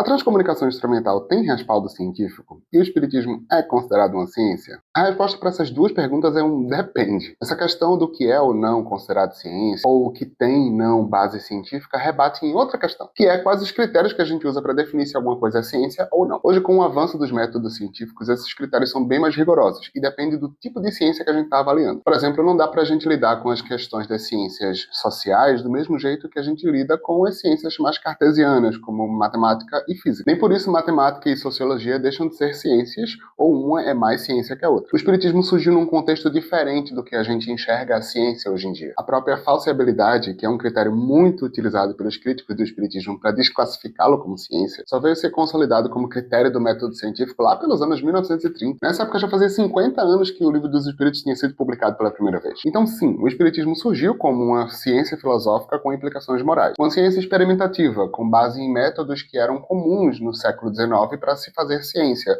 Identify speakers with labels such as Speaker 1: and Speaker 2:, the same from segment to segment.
Speaker 1: A transcomunicação instrumental tem respaldo científico? E o espiritismo é considerado uma ciência? A resposta para essas duas perguntas é um depende. Essa questão do que é ou não considerado ciência, ou o que tem não base científica, rebate em outra questão, que é quais os critérios que a gente usa para definir se alguma coisa é ciência ou não. Hoje, com o avanço dos métodos científicos, esses critérios são bem mais rigorosos e depende do tipo de ciência que a gente está avaliando. Por exemplo, não dá para a gente lidar com as questões das ciências sociais do mesmo jeito que a gente lida com as ciências mais cartesianas, como matemática e física. Nem por isso matemática e sociologia deixam de ser ciências, ou uma é mais ciência que a outra. O espiritismo surgiu num contexto diferente do que a gente enxerga a ciência hoje em dia. A própria falseabilidade, que é um critério muito utilizado pelos críticos do espiritismo para desclassificá-lo como ciência, só veio ser consolidado como critério do método científico lá pelos anos 1930. Nessa época já fazia 50 anos que o Livro dos Espíritos tinha sido publicado pela primeira vez. Então sim, o espiritismo surgiu como uma ciência filosófica com implicações morais. Uma ciência experimentativa, com base em métodos que eram comuns no século XIX para se fazer ciência,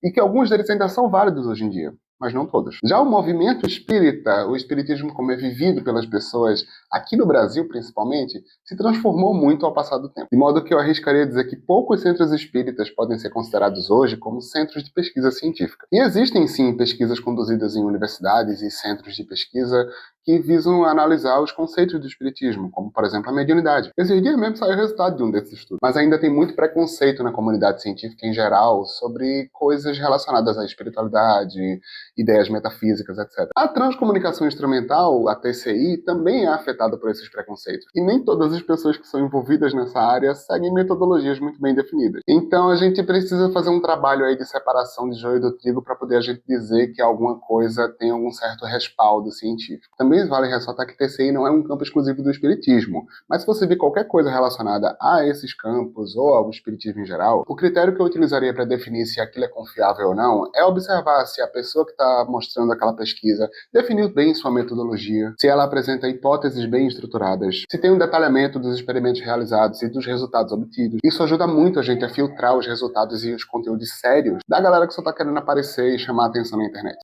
Speaker 1: e que alguns deles ainda são válidos hoje em dia, mas não todos. Já o movimento espírita, o espiritismo como é vivido pelas pessoas, aqui no Brasil principalmente, se transformou muito ao passar do tempo. De modo que eu arriscaria dizer que poucos centros espíritas podem ser considerados hoje como centros de pesquisa científica. E existem sim pesquisas conduzidas em universidades e centros de pesquisa que visam analisar os conceitos do espiritismo, como, por exemplo, a mediunidade. Esses dias mesmo saiu o resultado de um desses estudos. Mas ainda tem muito preconceito na comunidade científica em geral sobre coisas relacionadas à espiritualidade, ideias metafísicas, etc. A transcomunicação instrumental, a TCI, também é afetada por esses preconceitos. E nem todas as pessoas que são envolvidas nessa área seguem metodologias muito bem definidas. Então a gente precisa fazer um trabalho aí de separação de joio do trigo para poder a gente dizer que alguma coisa tem algum certo respaldo científico. Também vale ressaltar que TCI não é um campo exclusivo do espiritismo, mas se você vir qualquer coisa relacionada a esses campos ou ao espiritismo em geral, o critério que eu utilizaria para definir se aquilo é confiável ou não é observar se a pessoa que está mostrando aquela pesquisa definiu bem sua metodologia, se ela apresenta hipóteses bem estruturadas, se tem um detalhamento dos experimentos realizados e dos resultados obtidos. Isso ajuda muito a gente a filtrar os resultados e os conteúdos sérios da galera que só está querendo aparecer e chamar a atenção na internet.